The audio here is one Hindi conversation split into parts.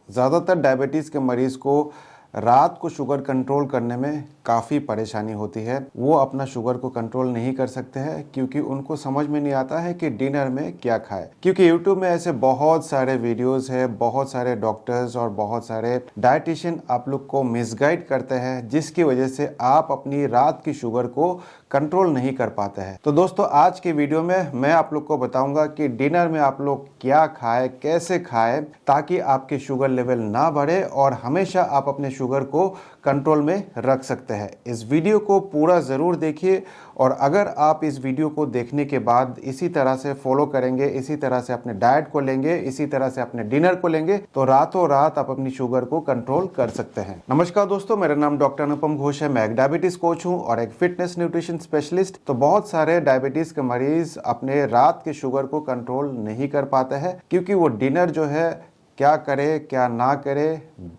ज़्यादातर डायबिटीज़ के मरीज़ को रात को शुगर कंट्रोल करने में काफ़ी परेशानी होती है। वो अपना शुगर को कंट्रोल नहीं कर सकते हैं क्योंकि उनको समझ में नहीं आता है कि डिनर में क्या खाएं। क्योंकि यूट्यूब में ऐसे बहुत सारे वीडियोस है, बहुत सारे डॉक्टर्स और बहुत सारे डाइटिशियन आप लोग को मिसगाइड करते हैं, जिसकी वजह से आप अपनी रात की शुगर को कंट्रोल नहीं कर पाते हैं। तो दोस्तों, आज के वीडियो में मैं आप लोग को बताऊंगा कि डिनर में आप लोग क्या खाएं, कैसे खाएं, ताकि आपकी शुगर लेवल ना बढ़े और हमेशा आप अपने शुगर को कंट्रोल में रख सकते हैं। इस वीडियो को पूरा ज़रूर देखिए और अगर आप इस वीडियो को देखने के बाद इसी तरह से फॉलो करेंगे, इसी तरह से अपने डाइट को लेंगे, इसी तरह से अपने डिनर को लेंगे, तो रातों रात आप अपनी शुगर को कंट्रोल कर सकते हैं। नमस्कार दोस्तों, मेरा नाम डॉक्टर अनुपम घोष है। मैं एक डायबिटीज़ कोच हूँ और एक फिटनेस न्यूट्रिशन स्पेशलिस्ट। तो बहुत सारे डायबिटीज़ के मरीज अपने रात के शुगर को कंट्रोल नहीं कर पाते हैं क्योंकि वो डिनर जो है क्या करे क्या ना करे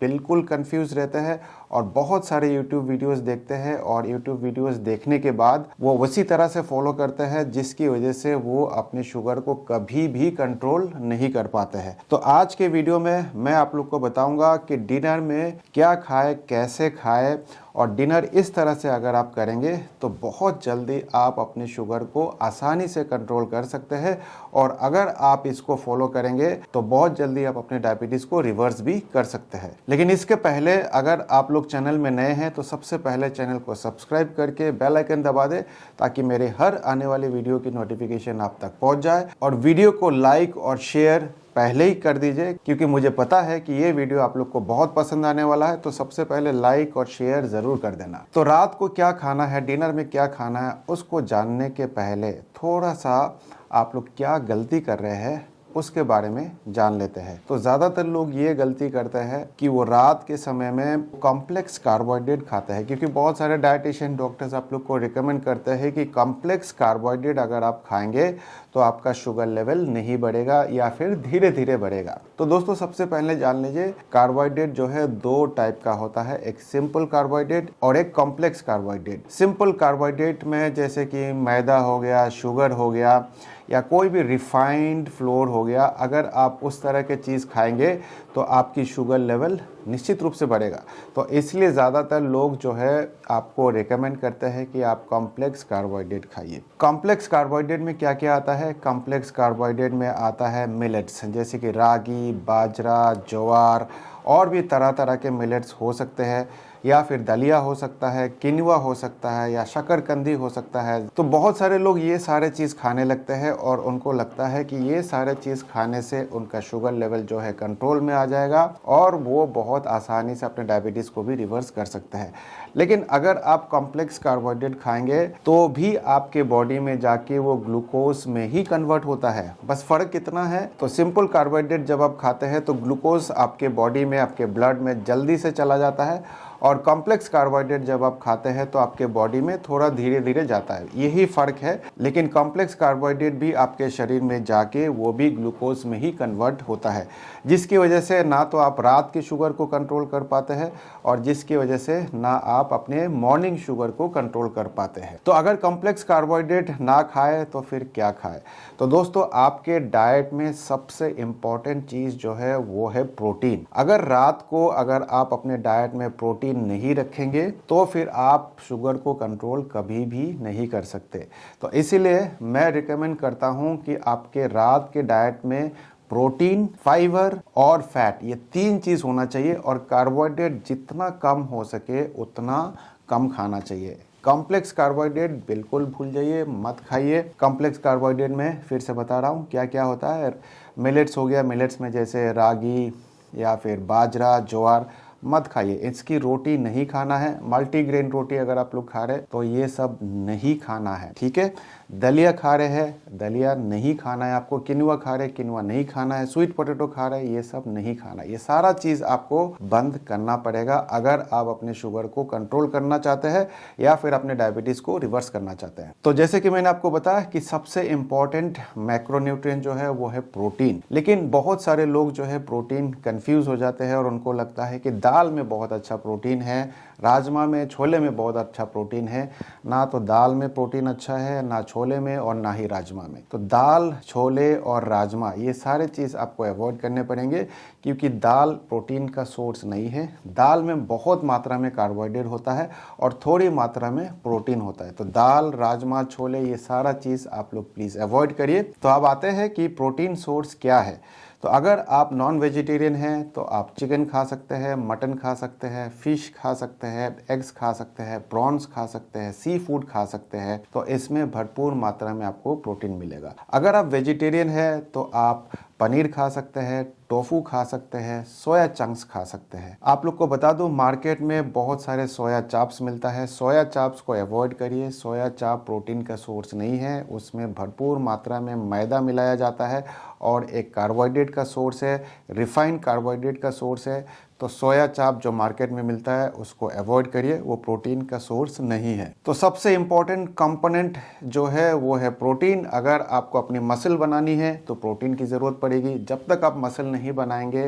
बिल्कुल कंफ्यूज रहते हैं और बहुत सारे YouTube वीडियोस देखते हैं और YouTube वीडियोस देखने के बाद वो उसी तरह से फॉलो करते हैं, जिसकी वजह से वो अपने शुगर को कभी भी कंट्रोल नहीं कर पाते हैं। तो आज के वीडियो में मैं आप लोग को बताऊंगा कि डिनर में क्या खाए, कैसे खाए, और डिनर इस तरह से अगर आप करेंगे तो बहुत जल्दी आप अपने शुगर को आसानी से कंट्रोल कर सकते हैं और अगर आप इसको फॉलो करेंगे तो बहुत जल्दी आप अपने डायबिटीज़ को रिवर्स भी कर सकते हैं। लेकिन इसके पहले अगर आप लोग चैनल में नए हैं तो सबसे पहले चैनल को सब्सक्राइब करके बेल आइकन दबा दें ताकि मेरे हर आने वाली वीडियो की नोटिफिकेशन आप तक पहुंच जाए, और वीडियो को लाइक और शेयर पहले ही कर दीजिए क्योंकि मुझे पता है कि ये वीडियो आप लोग को बहुत पसंद आने वाला है। तो सबसे पहले लाइक और शेयर ज़रूर कर देना। तो रात को क्या खाना है, डिनर में क्या खाना है, उसको जानने के पहले थोड़ा सा आप लोग क्या गलती कर रहे हैं उसके बारे में जान लेते हैं। तो ज़्यादातर लोग ये गलती करते हैं कि वो रात के समय में कॉम्प्लेक्स कार्बोहाइड्रेट खाते हैं, क्योंकि बहुत सारे डाइटिशियन डॉक्टर्स आप लोग को रिकमेंड करते हैं कि कॉम्प्लेक्स कार्बोहाइड्रेट अगर आप खाएंगे तो आपका शुगर लेवल नहीं बढ़ेगा या फिर धीरे धीरे बढ़ेगा। तो दोस्तों, सबसे पहले जान लीजिए कार्बोहाइड्रेट जो है दो टाइप का होता है, एक सिंपल कार्बोहाइड्रेट और एक कॉम्प्लेक्स कार्बोहाइड्रेट। सिंपल कार्बोहाइड्रेट में जैसे कि मैदा हो गया, शुगर हो गया या कोई भी रिफाइंड फ्लोर हो गया, अगर आप उस तरह के चीज़ खाएंगे तो आपकी शुगर लेवल निश्चित रूप से बढ़ेगा। तो इसलिए ज़्यादातर लोग जो है आपको रेकमेंड करते हैं कि आप कॉम्प्लेक्स कार्बोहाइड्रेट खाइए। कॉम्प्लेक्स कार्बोहाइड्रेट में क्या क्या आता है? कॉम्प्लेक्स कार्बोहाइड्रेट में आता है मिलेट्स, जैसे कि रागी, बाजरा, ज्वार और भी तरह तरह के मिलेट्स हो सकते हैं, या फिर दलिया हो सकता है, किनुआ हो सकता है, या शकरकंदी हो सकता है। तो बहुत सारे लोग ये सारे चीज़ खाने लगते हैं और उनको लगता है कि ये सारे चीज़ खाने से उनका शुगर लेवल जो है कंट्रोल में आ जाएगा और वो बहुत आसानी से अपने डायबिटीज़ को भी रिवर्स कर सकते हैं। लेकिन अगर आप कॉम्प्लेक्स कार्बोहाइड्रेट खाएंगे तो भी आपके बॉडी में जाके वो ग्लूकोज में ही कन्वर्ट होता है। बस फ़र्क कितना है, तो सिंपल कार्बोहाइड्रेट जब आप खाते हैं तो ग्लूकोज आपके बॉडी में, आपके ब्लड में जल्दी से चला जाता है, और कॉम्प्लेक्स कार्बोहाइड्रेट जब आप खाते हैं तो आपके बॉडी में थोड़ा धीरे धीरे जाता है। यही फ़र्क है। लेकिन कॉम्प्लेक्स कार्बोहाइड्रेट भी आपके शरीर में जाके वो भी ग्लूकोज में ही कन्वर्ट होता है, जिसकी वजह से ना तो आप रात की शुगर को कंट्रोल कर पाते हैं और जिसकी वजह से ना आप अपने मॉर्निंग शुगर को कंट्रोल कर पाते हैं। तो अगर कॉम्प्लेक्स कार्बोहाइड्रेट ना खाए तो फिर क्या खाए? तो दोस्तों, आपके डाइट में सबसे इम्पॉर्टेंट चीज़ जो है वो है प्रोटीन। अगर रात को अगर आप अपने डाइट में प्रोटीन नहीं रखेंगे तो फिर आप शुगर को कंट्रोल कभी भी नहीं कर सकते। तो इसीलिए मैं रिकमेंड करता हूं कि आपके रात के डाइट में प्रोटीन, फाइबर और फैट, ये तीन चीज़ होना चाहिए, और कार्बोहाइड्रेट जितना कम हो सके उतना कम खाना चाहिए। कॉम्प्लेक्स कार्बोहाइड्रेट बिल्कुल भूल जाइए, मत खाइए। कॉम्प्लेक्स कार्बोहाइड्रेट में फिर से बता रहा हूँ क्या क्या होता है। मिलेट्स हो गया, मिलेट्स में जैसे रागी या फिर बाजरा, ज्वार मत खाइए। इसकी रोटी नहीं खाना है। मल्टीग्रेन रोटी अगर आप लोग खा रहे हैं तो ये सब नहीं खाना है, ठीक है। दलिया खा रहे हैं, दलिया नहीं खाना है आपको। किनुआ खा रहे हैं, किनुआ नहीं खाना है। स्वीट पोटैटो खा रहे हैं, ये सब नहीं खाना। ये सारा चीज़ आपको बंद करना पड़ेगा अगर आप अपने शुगर को कंट्रोल करना चाहते हैं या फिर अपने डायबिटीज़ को रिवर्स करना चाहते हैं। तो जैसे कि मैंने आपको बताया कि सबसे इम्पॉर्टेंट मैक्रोन्यूट्रिएंट जो है वो है प्रोटीन। लेकिन बहुत सारे लोग जो है प्रोटीन कंफ्यूज हो जाते हैं और उनको लगता है कि दाल में बहुत अच्छा प्रोटीन है, राजमा में, छोले में बहुत अच्छा प्रोटीन है। ना तो दाल में प्रोटीन अच्छा है, ना छोले छोले में और ना ही राजमा में। तो दाल, छोले और राजमा ये सारे चीज़ आपको अवॉइड करने पड़ेंगे, क्योंकि दाल प्रोटीन का सोर्स नहीं है। दाल में बहुत मात्रा में कार्बोहाइड्रेट होता है और थोड़ी मात्रा में प्रोटीन होता है। तो दाल, राजमा, छोले ये सारा चीज़ आप लोग प्लीज़ अवॉइड करिए। तो अब आते हैं कि प्रोटीन सोर्स क्या है। तो अगर आप नॉन वेजिटेरियन हैं तो आप चिकन खा सकते हैं, मटन खा सकते हैं, फिश खा सकते हैं, एग्स खा सकते हैं, प्रॉन्स खा सकते हैं, सी फूड खा सकते हैं। तो इसमें भरपूर मात्रा में आपको प्रोटीन मिलेगा। अगर आप वेजिटेरियन हैं तो आप पनीर खा सकते हैं, टोफू खा सकते हैं, सोया चंक्स खा सकते हैं। आप लोग को बता दूं, मार्केट में बहुत सारे सोया चाप्स मिलता है। सोया चाप्स को अवॉइड करिए। सोया चाप प्रोटीन का सोर्स नहीं है, उसमें भरपूर मात्रा में मैदा मिलाया जाता है और एक कार्बोहाइड्रेट का सोर्स है, रिफाइंड कार्बोहाइड्रेट का सोर्स है। तो सोया चाप जो मार्केट में मिलता है उसको अवॉइड करिए, वो प्रोटीन का सोर्स नहीं है। तो सबसे इम्पॉर्टेंट कंपोनेंट जो है वो है प्रोटीन। अगर आपको अपनी मसल बनानी है तो प्रोटीन की ज़रूरत पड़ेगी। जब तक आप मसल नहीं बनाएंगे,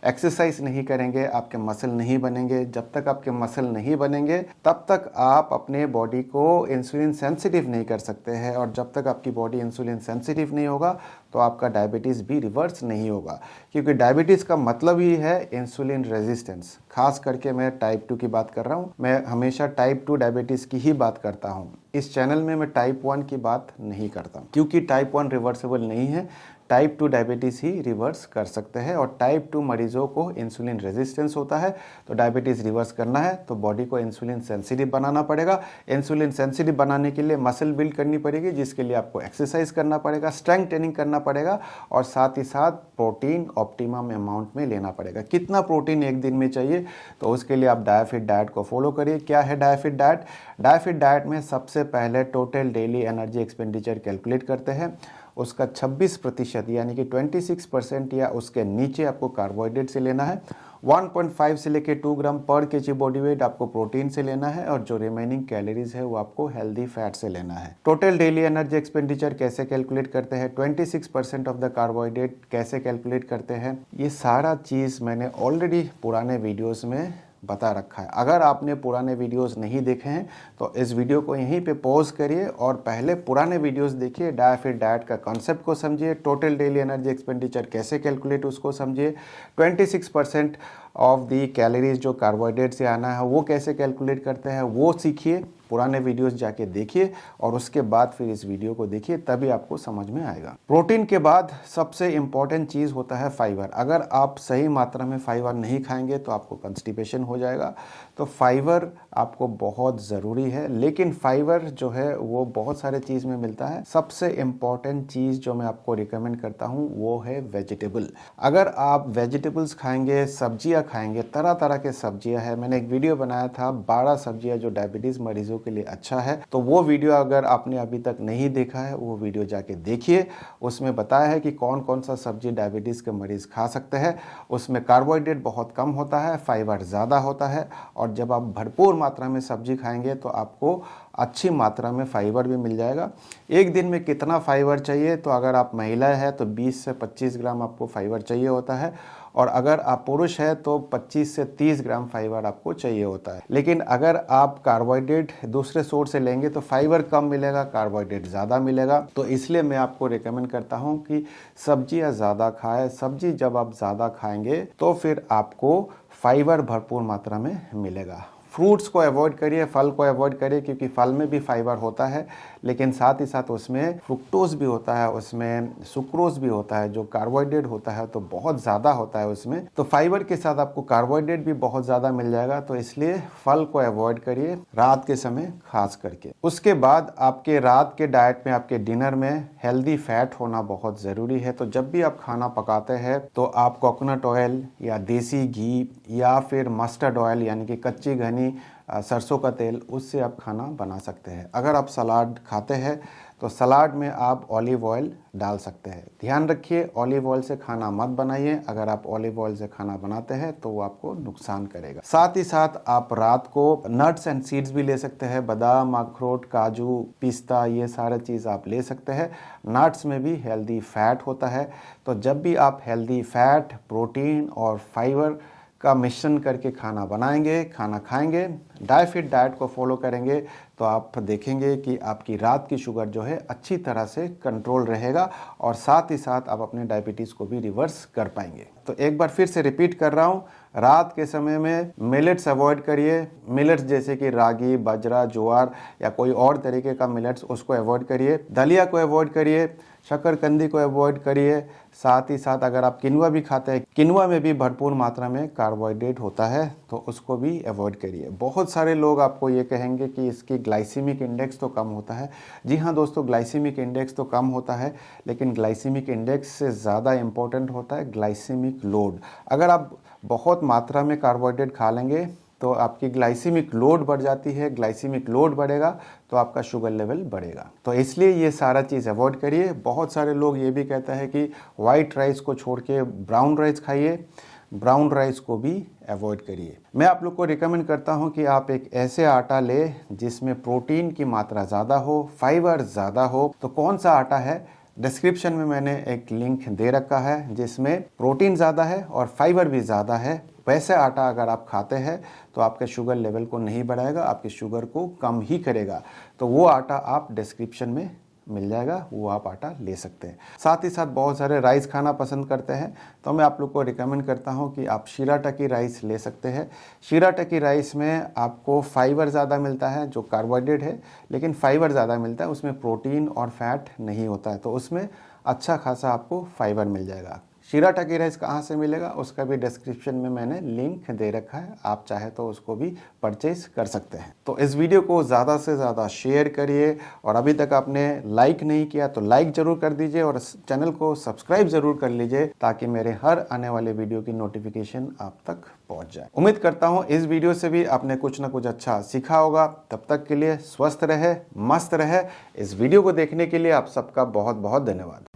एक्सरसाइज नहीं करेंगे, आपके मसल नहीं बनेंगे। जब तक आपके मसल नहीं बनेंगे तब तक आप अपने बॉडी को इंसुलिन सेंसिटिव नहीं कर सकते हैं, और जब तक आपकी बॉडी इंसुलिन सेंसिटिव नहीं होगा तो आपका डायबिटीज़ भी रिवर्स नहीं होगा, क्योंकि डायबिटीज़ का मतलब ही है इंसुलिन रेजिस्टेंस। खास करके मैं टाइप 2 की बात कर रहा हूँ। मैं हमेशा टाइप 2 डायबिटीज़ की ही बात करता हूँ। इस चैनल में मैं टाइप 1 की बात नहीं करता, क्योंकि टाइप 1 रिवर्सेबल नहीं है। टाइप 2 डायबिटीज़ ही रिवर्स कर सकते हैं, और टाइप 2 मरीजों को इंसुलिन रेजिस्टेंस होता है। तो डायबिटीज़ रिवर्स करना है तो बॉडी को इंसुलिन सेंसिटिव बनाना पड़ेगा। इंसुलिन सेंसिटिव बनाने के लिए मसल बिल्ड करनी पड़ेगी, जिसके लिए आपको एक्सरसाइज करना पड़ेगा, स्ट्रेंथ ट्रेनिंग करना पड़ेगा, और साथ ही साथ प्रोटीन ऑप्टिमम अमाउंट में लेना पड़ेगा। कितना प्रोटीन एक दिन में चाहिए, तो उसके लिए आप डायफिट डाइट को फॉलो करिए। क्या है डायफिट डाइट? डायफिट डाइट में सबसे पहले total daily energy expenditure calculate करते हैं। उसका 26% यानी कि 26% या उसके नीचे आपको कार्बोहाइड्रेट से लेना है। 1.5 से लेकर 2 ग्राम पर केजी बॉडी वेट आपको प्रोटीन से लेना है, और जो रिमेनिंग कैलोरीज है वो आपको हेल्दी फैट से लेना है। टोटल डेली एनर्जी एक्सपेंडिचर कैसे कैलकुलेट करते हैं, 26% ऑफ द कार्बोहाइड्रेट कैसे कैलकुलेट करते हैं, ये सारा चीज़ मैंने ऑलरेडी पुराने वीडियोज़ में बता रखा है। अगर आपने पुराने वीडियोस नहीं देखे हैं तो इस वीडियो को यहीं पे पॉज करिए और पहले पुराने वीडियोस देखिए। डायफिट डाइट का कॉन्सेप्ट को समझिए, टोटल डेली एनर्जी एक्सपेंडिचर कैसे कैलकुलेट उसको समझिए, 26% ऑफ दी कैलोरीज जो कार्बोहाइड्रेट से आना है वो कैसे कैलकुलेट करते हैं वो सीखिए। पुराने वीडियोस जाके देखिए और उसके बाद फिर इस वीडियो को देखिए, तभी आपको समझ में आएगा। प्रोटीन के बाद सबसे इम्पॉर्टेंट चीज़ होता है फाइबर। अगर आप सही मात्रा में फाइबर नहीं खाएंगे तो आपको कंस्टिपेशन हो जाएगा। तो फाइबर आपको बहुत ज़रूरी है, लेकिन फाइबर जो है वो बहुत सारे चीज़ में मिलता है। सबसे इम्पॉर्टेंट चीज़ जो मैं आपको रिकमेंड करता हूँ वो है वेजिटेबल। अगर आप वेजिटेबल्स खाएंगे, सब्जियाँ खाएंगे, तरह तरह के सब्जियाँ हैं। मैंने एक वीडियो बनाया था 12 सब्जियाँ जो डायबिटीज़ मरीजों के लिए अच्छा है, तो वो वीडियो अगर आपने अभी तक नहीं देखा है वो वीडियो जाके देखिए। उसमें बताया है कि कौन कौन सा सब्जी डायबिटीज़ के मरीज़ खा सकते हैं। उसमें कार्बोहाइड्रेट बहुत कम होता है, फाइबर ज़्यादा होता है, और जब आप भरपूर मात्रा में सब्जी खाएंगे तो आपको अच्छी मात्रा में फाइबर भी मिल जाएगा। एक दिन में कितना फाइबर चाहिए, तो अगर आप महिला है तो 20 से 25 ग्राम आपको फाइबर चाहिए होता है, और अगर आप पुरुष है तो 25 से 30 ग्राम फाइबर आपको चाहिए होता है। लेकिन अगर आप कार्बोहाइड्रेट दूसरे सोर्स से लेंगे तो फाइबर कम मिलेगा, कार्बोहाइड्रेट ज़्यादा मिलेगा। तो इसलिए मैं आपको रिकमेंड करता हूँ कि सब्जियाँ ज़्यादा खाएं। सब्जी जब आप ज़्यादा खाएंगे तो फिर आपको फाइबर भरपूर मात्रा में मिलेगा। फ्रूट्स को अवॉइड करिए, फल को अवॉइड करिए, क्योंकि फल में भी फाइबर होता है, लेकिन साथ ही साथ उसमें फ्रुक्टोज भी होता है, उसमें सुक्रोज भी होता है, जो कार्बोहाइड्रेट होता है तो बहुत ज़्यादा होता है उसमें। तो फाइबर के साथ आपको कार्बोहाइड्रेट भी बहुत ज़्यादा मिल जाएगा। तो इसलिए फल को अवॉइड करिए रात के समय खास करके। उसके बाद आपके रात के डाइट में, आपके डिनर में हेल्दी फैट होना बहुत ज़रूरी है। तो जब भी आप खाना पकाते हैं तो आप कोकोनट ऑयल या देसी घी या फिर मस्टर्ड ऑयल यानी कि कच्ची घनी सरसों का तेल, उससे आप खाना बना सकते हैं। अगर आप सलाद खाते हैं तो सलाद में आप ऑलिव ऑयल डाल सकते हैं। ध्यान रखिए, ऑलिव ऑयल से खाना मत बनाइए। अगर आप ऑलिव ऑयल से खाना बनाते हैं तो वो आपको नुकसान करेगा। साथ ही साथ आप रात को नट्स एंड सीड्स भी ले सकते हैं। बादाम, अखरोट, काजू, पिस्ता, ये सारे चीज़ आप ले सकते हैं। नट्स में भी हेल्दी फैट होता है। तो जब भी आप हेल्दी फैट, प्रोटीन और फाइबर का मिश्रण करके खाना बनाएंगे, खाना खाएंगे, डायफिट डाइट को फॉलो करेंगे, तो आप देखेंगे कि आपकी रात की शुगर जो है अच्छी तरह से कंट्रोल रहेगा और साथ ही साथ आप अपने डायबिटीज़ को भी रिवर्स कर पाएंगे। तो एक बार फिर से रिपीट कर रहा हूँ, रात के समय में मिलेट्स अवॉइड करिए। मिलेट्स जैसे कि रागी, बाजरा, ज्वार या कोई और तरीके का मिलेट्स, उसको अवॉइड करिए। दलिया को अवॉइड करिए, शकरकंदी को अवॉइड करिए। साथ ही साथ अगर आप किनुआ भी खाते हैं, किनुआ में भी भरपूर मात्रा में कार्बोहाइड्रेट होता है, तो उसको भी अवॉइड करिए। बहुत सारे लोग आपको ये कहेंगे कि इसकी ग्लाइसीमिक इंडेक्स तो कम होता है। जी हाँ दोस्तों, ग्लाइसीमिक इंडेक्स तो कम होता है, लेकिन ग्लाइसीमिक इंडेक्स से ज़्यादा इम्पोर्टेंट होता है ग्लाइसीमिक लोड। अगर आप बहुत मात्रा में कार्बोहाइड्रेट खा लेंगे तो आपकी ग्लाइसीमिक लोड बढ़ जाती है। ग्लाइसीमिक लोड बढ़ेगा तो आपका शुगर लेवल बढ़ेगा। तो इसलिए ये सारा चीज़ अवॉइड करिए। बहुत सारे लोग ये भी कहते हैं कि वाइट राइस को छोड़ के ब्राउन राइस खाइए, ब्राउन राइस को भी अवॉइड करिए। मैं आप लोग को रिकमेंड करता हूँ कि आप एक ऐसे आटा ले जिसमें प्रोटीन की मात्रा ज़्यादा हो, फाइबर ज़्यादा हो। तो कौन सा आटा है, डिस्क्रिप्शन में मैंने एक लिंक दे रखा है जिसमें प्रोटीन ज़्यादा है और फाइबर भी ज़्यादा है। वैसे आटा अगर आप खाते हैं तो आपके शुगर लेवल को नहीं बढ़ाएगा, आपके शुगर को कम ही करेगा। तो वो आटा आप डिस्क्रिप्शन में मिल जाएगा, वो आप आटा ले सकते हैं। साथ ही साथ बहुत सारे राइस खाना पसंद करते हैं, तो मैं आप लोग को रिकमेंड करता हूं कि आप शीरा टकी राइस ले सकते हैं। शीरा टकी राइस में आपको फाइबर ज़्यादा मिलता है, जो कार्बोहाइड्रेट है, लेकिन फाइबर ज़्यादा मिलता है, उसमें प्रोटीन और फैट नहीं होता है, तो उसमें अच्छा खासा आपको फाइबर मिल जाएगा। शीरा टकी राइस कहाँ से मिलेगा उसका भी डिस्क्रिप्शन में मैंने लिंक दे रखा है, आप चाहे तो उसको भी परचेज कर सकते हैं। तो इस वीडियो को ज़्यादा से ज़्यादा शेयर करिए और अभी तक आपने लाइक नहीं किया तो लाइक ज़रूर कर दीजिए और चैनल को सब्सक्राइब ज़रूर कर लीजिए ताकि मेरे हर आने वाले वीडियो की नोटिफिकेशन आप तक पहुँच जाए। उम्मीद करता हूँ इस वीडियो से भी आपने कुछ ना कुछ अच्छा सीखा होगा। तब तक के लिए स्वस्थ रहे, मस्त रहे। इस वीडियो को देखने के लिए आप सबका बहुत बहुत धन्यवाद।